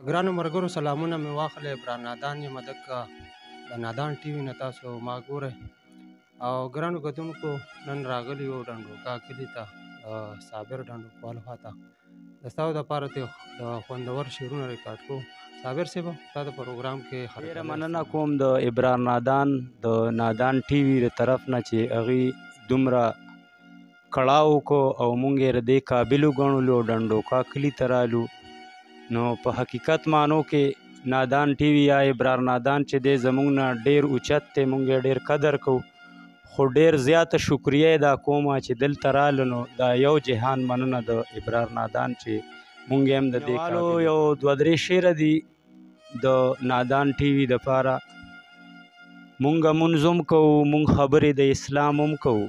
ګرانو ملګرو سلامونه مې واخلئ. بران نادان یم دکه د نادان ټي وي نه تاسو ما ګورئ. او ګرانو کتونکو نن راغلي یو ډنډوکا کلي ته صابر ډنډوکوال خواته د ستاسو دپاره د خوندور شعرونه ریکارډ کوو. صابر صاحب تا د پروګرام کې ډېره مننه کوم د ابرار نادان د نادان ټي وي د طرف نه چې هغې دومره کړاو کو او مونږ یې د دې قابل وګڼلو ډنډوکا کلي ته رالو. نو په حقیقت معنو کې نادان ټي وي یا ابرار نادان چې دی زموږ نه ډېر اوچت دی، مونږ یې ډېر قدر کوو، خو ډېر زیاته شکریه یې دا کومه چې دلته راله. نو دا یو جهان مننه د ابرار نادان چې مونږ هم د دې یو دوه درې شعره دي د نادان ټي وي دپاره. مونږ مونځ هم کوو، مونږ خبرې د اسلام هم کوو،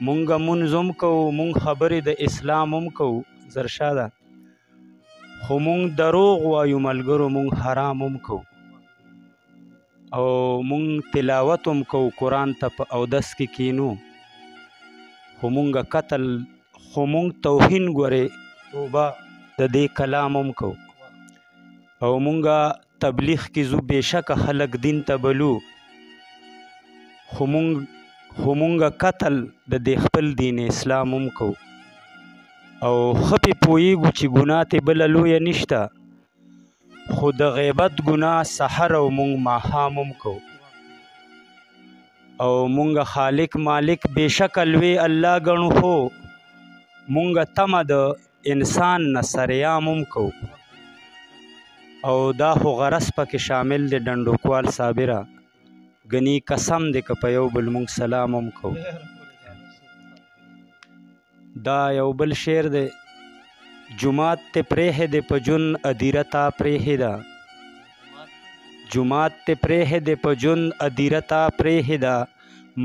مونږ مونځ هم کوو، مونږ خبرې د اسلام هم کوو زرشاده، خو مونږ دروغ وایو ملګرو، مونږ حرام هم کوو، او مونږ تلاوت هم کوو قرآن ته په اودس کې کینو، خو مونږ قتل خو مونږ توهین ګورې توبه د دې کلام هم کوو، او مونږ تبلیغ کې ځو بېشکه خلک دین ته بلو، خو مونږ قتل د دې خپل دین اسلام هم کوو، او ښه پې پوهېږو چې ګناه تې بله لویه نشته، خو د غیبت ګناه سحر او مونږ ماښام هم کوو، او مونږ خالق مالک بېشکه لوی الله ګڼو، خو مونږ تمه د انسان نه سریام هم کوو. او دا خو غرض پکې شامل دی ډنډوکوال صابره، ګنې قسم دی که په یو بل مونږ سلام هم کوو. دا یو بل شعر دی: جماعت ته پرېښې په جون ادیره تا پرېښې ده، جماعت ته پرېښې په جون ادیره تا پرېښې ده،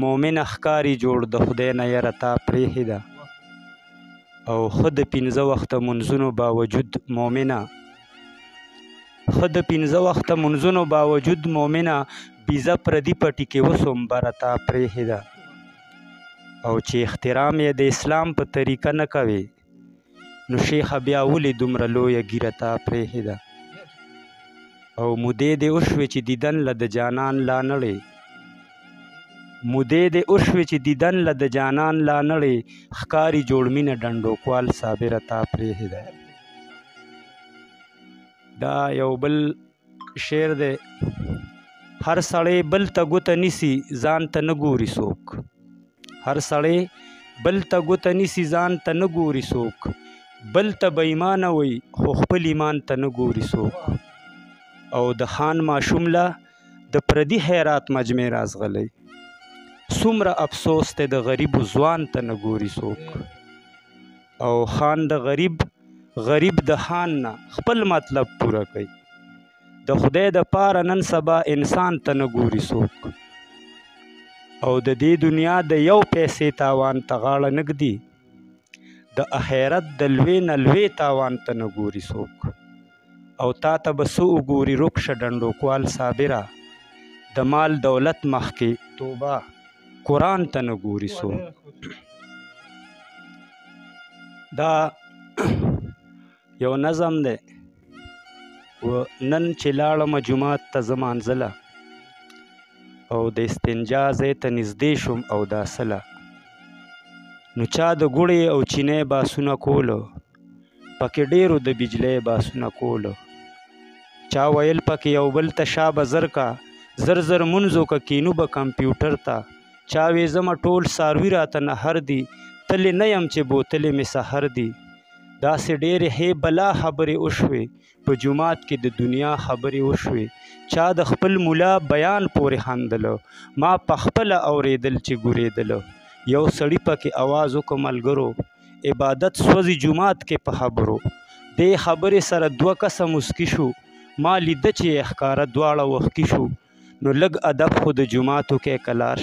مومن ښکاري جوړ د خدای نه یره تا پرېښې ده، او ښه د پنځه وخته منځونو باوجود مومنه، ښه د پنځه وخته منځونو باوجود مومنه، بیزه پردي پټي کې اوس هم بره تا پرېښې ده، او چې احترام یې د اسلام په طریقه نه کوې نو شیخه بیا ولې دومره لویه ګیره تا پرېښې ده، او مودې دې وشوې چې دیدن له د جانان لا نړې، مودې دې وشوې چې دیدن له د جانان لا نړې، ښکاري جوړ مینه ډنډوکوال صابره تا پرېښې ده. دا یو بل شعر دی: هر سړی بل ته ګوته نیسي ځان ته نه ګوري څوک، هر سړی بل ته ګوته نیسي ځان ته نه ګوري څوک، بل ته به ایمانه وي خو خپل ایمان ته نه ګوري څوک، او د خان ماشوم له د پردي خیرات مجمع رازغلی، څومره افسوس دی د غریبو ځوان ته نه ګوري څوک، او خان د غریب د خان نه خپل مطلب پوره کوي، د خدای د پاره نن سبا انسان ته نه ګوري څوک، او د دې دنیا د یو پیسې تاوان ته غاړه نږدي، د اخرت د لوی نه لوی تاوان ته نه ګوري څوک، او تا ته به څه وګوري رک شه ډنډوکوال صابره، د مال دولت مخکې توبه قرآن ته نه ګوري څوک. دا یو نظم دی: نن چې لاړمه جومات ته زه مانځله، او د استنجا ځای ته نږدې شوم اوداسله، نو چا د ګوړې او چینی باسونه کولو، پکې ډېرو د بجلۍ باسونه کولو، چا ویل پکې یو بل ته شا به زر کا، زر زر منځو که کینو به کمپیوټر ته، چا وې زمه ټول څاروي راته نهر دي، تلې نه یم چې بوتلې مې سحر دي، داسې ډېرې هې بلا خبرې وشوې، په جومات کې د دنیا خبرې وشوې، چا د خپل مولا بیان پورې خندله، ما پخپله اورېدل چې ګورېدله، یو سړي پکې اواز وکړ ملګرو، عبادت سوځي جومات کې په خبرو، دې خبرې سره دوه کسه مسکي شو، ما لیده چې ښکاره دواړه وښکي شو، نو لږ ادب خو د جوماتو کې کلار